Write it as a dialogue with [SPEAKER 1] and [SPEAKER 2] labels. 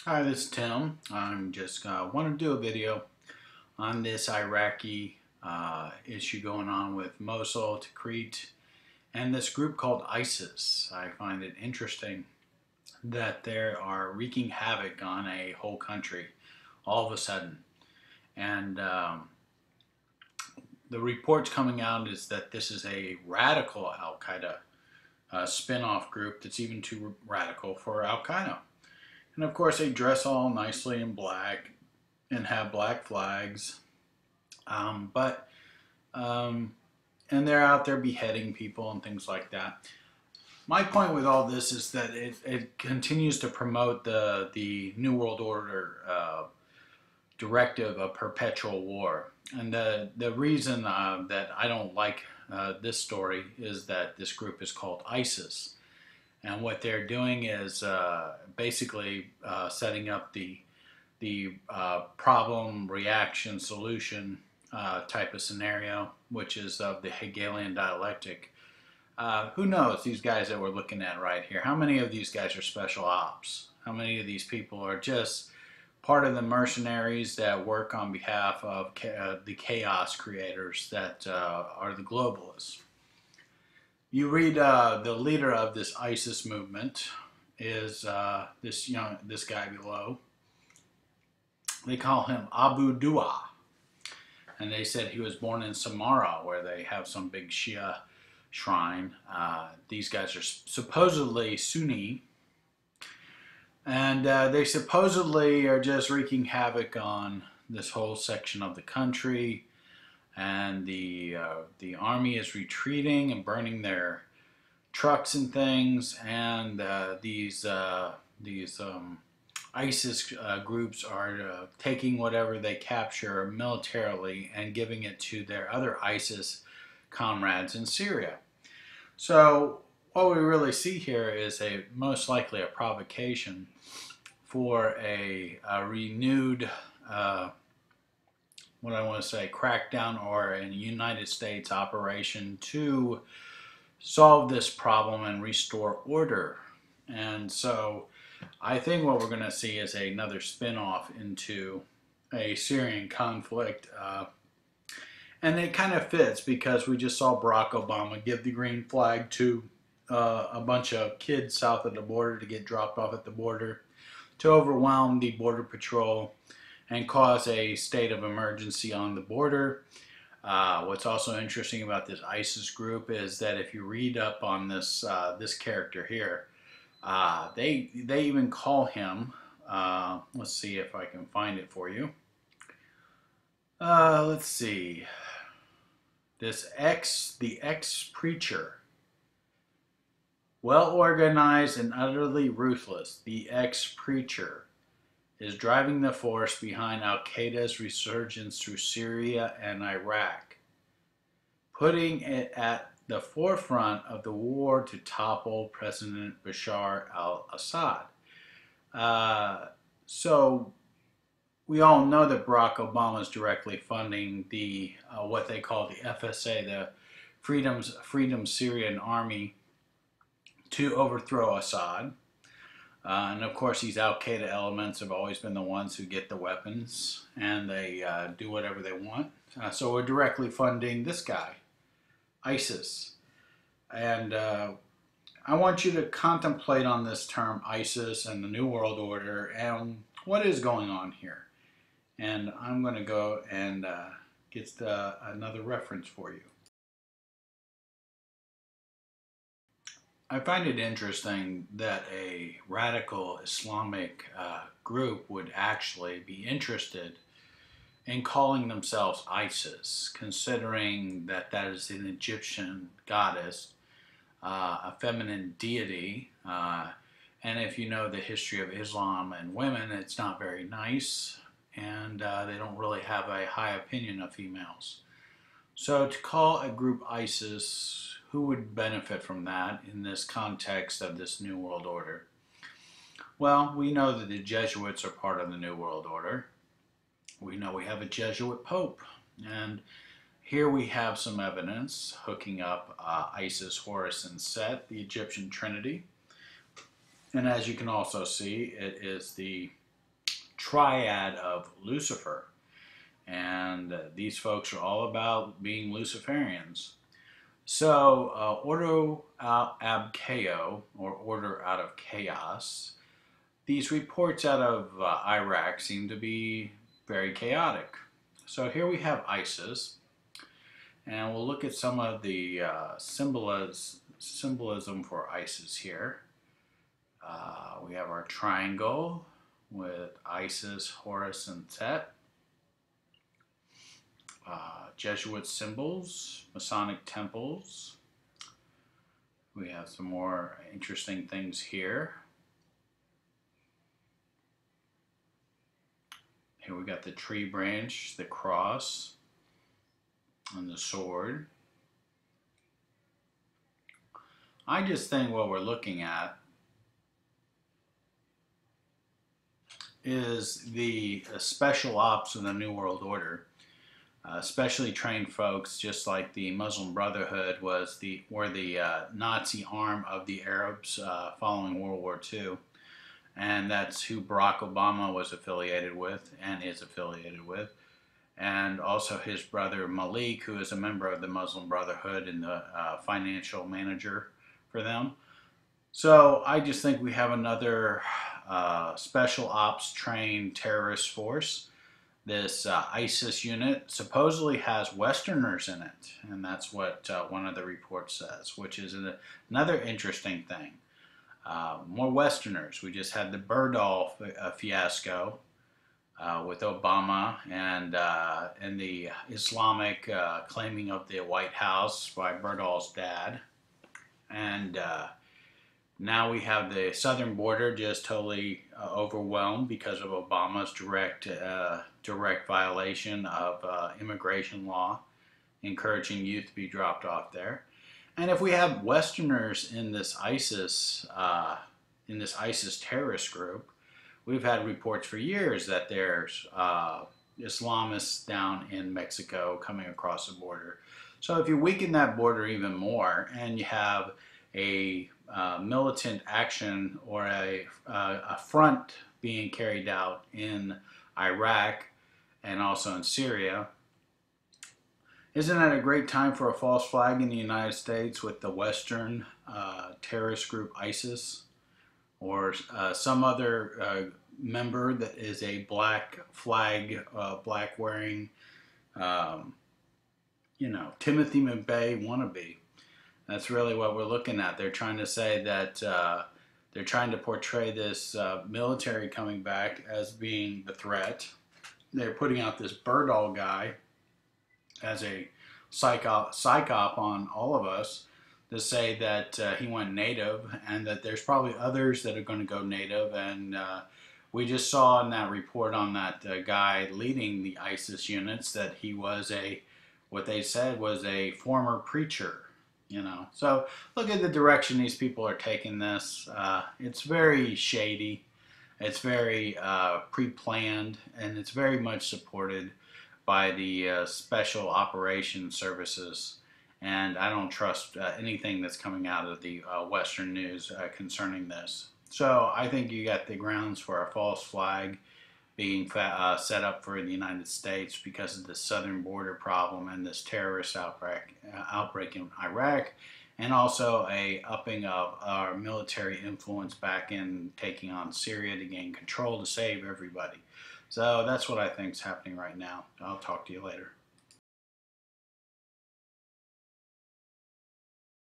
[SPEAKER 1] Hi, this is Tim. I'm just want to do a video on this Iraqi issue going on with Mosul, Tikrit, and this group called ISIS. I find it interesting that they are wreaking havoc on a whole country all of a sudden. And the reports coming out is that this is a radical Al-Qaeda spin-off group that's even too radical for Al-Qaeda. And of course, they dress all nicely in black and have black flags. But and they're out there beheading people and things like that. My point with all this is that it continues to promote the New World Order directive of perpetual war. And the reason that I don't like this story is that this group is called ISIS. And what they're doing is basically setting up the problem, reaction, solution type of scenario, which is of the Hegelian dialectic. Who knows, these guys that we're looking at right here, how many of these guys are special ops? How many of these people are just part of the mercenaries that work on behalf of the chaos creators that are the globalists? You read the leader of this ISIS movement is this guy below. They call him Abu Dua, and they said he was born in Samarra, where they have some big Shia shrine. These guys are supposedly Sunni, and they supposedly are just wreaking havoc on this whole section of the country. And the army is retreating and burning their trucks and things, and these ISIS groups are taking whatever they capture militarily and giving it to their other ISIS comrades in Syria. So what we really see here is most likely a provocation for a renewed what I want to say, crackdown or a United States operation to solve this problem and restore order. And so I think what we're going to see is another spin-off into a Syrian conflict. And it kind of fits because we just saw Barack Obama give the green flag to a bunch of kids south of the border to get dropped off at the border, to overwhelm the border patrol and cause a state of emergency on the border. What's also interesting about this ISIS group is that if you read up on this this character here, they even call him. Let's see if I can find it for you. Let's see. The ex-preacher. Well organized and utterly ruthless. The ex-preacher is driving the force behind Al-Qaeda's resurgence through Syria and Iraq, putting it at the forefront of the war to topple President Bashar al-Assad. So we all know that Barack Obama is directly funding the what they call the FSA, the Freedom Syrian Army, to overthrow Assad. And of course, these Al-Qaeda elements have always been the ones who get the weapons, and they do whatever they want. So we're directly funding this guy, ISIS. And I want you to contemplate on this term ISIS and the New World Order and what is going on here. And I'm going to go and get another reference for you. I find it interesting that a radical Islamic group would actually be interested in calling themselves ISIS, considering that that is an Egyptian goddess, a feminine deity, and if you know the history of Islam and women, it's not very nice, and they don't really have a high opinion of females. So to call a group ISIS, who would benefit from that in this context of this New World Order? Well, we know that the Jesuits are part of the New World Order. We know we have a Jesuit Pope. And here we have some evidence hooking up Isis, Horus, and Set, the Egyptian Trinity. And as you can also see, it is the triad of Lucifer. And these folks are all about being Luciferians. So, Ordo ab Chao, or Order out of Chaos, these reports out of Iraq seem to be very chaotic. So here we have ISIS, and we'll look at some of the symbolism for ISIS here. We have our triangle with Isis, Horus, and Set. Jesuit symbols, Masonic temples. We have some more interesting things here. Here we got the tree branch, the cross, and the sword. I just think what we're looking at is the special ops of the New World Order. Specially trained folks, just like the Muslim Brotherhood were the Nazi arm of the Arabs following World War II. And that's who Barack Obama was affiliated with and is affiliated with. And also his brother Malik, who is a member of the Muslim Brotherhood and the financial manager for them. So I just think we have another special ops trained terrorist force. This ISIS unit supposedly has Westerners in it, and that's what one of the reports says, which is another interesting thing. More Westerners. We just had the Berdahl fiasco with Obama and the Islamic claiming of the White House by Berdahl's dad. And now we have the southern border just totally overwhelmed because of Obama's direct violation of immigration law, encouraging youth to be dropped off there. And if we have Westerners in this ISIS terrorist group, we've had reports for years that there's Islamists down in Mexico coming across the border. So if you weaken that border even more, and you have a militant action or a front being carried out in Iraq and also in Syria, isn't that a great time for a false flag in the United States with the Western terrorist group ISIS, or some other member that is a black flag, black wearing, Timothy McVeigh wannabe? That's really what we're looking at. They're trying to say that they're trying to portray this military coming back as being the threat. They're putting out this Berdahl guy as a psyop on all of us to say that he went native, and that there's probably others that are going to go native. And we just saw in that report on that guy leading the ISIS units that he was what they said was a former preacher. So look at the direction these people are taking this. It's very shady. It's very pre-planned, and it's very much supported by the special operations services. And I don't trust anything that's coming out of the Western news concerning this. So I think you got the grounds for a false flag being set up for the United States because of the southern border problem and this terrorist outbreak in Iraq, and also a upping of our military influence back in taking on Syria to gain control to save everybody. So that's what I think is happening right now. I'll talk to you later.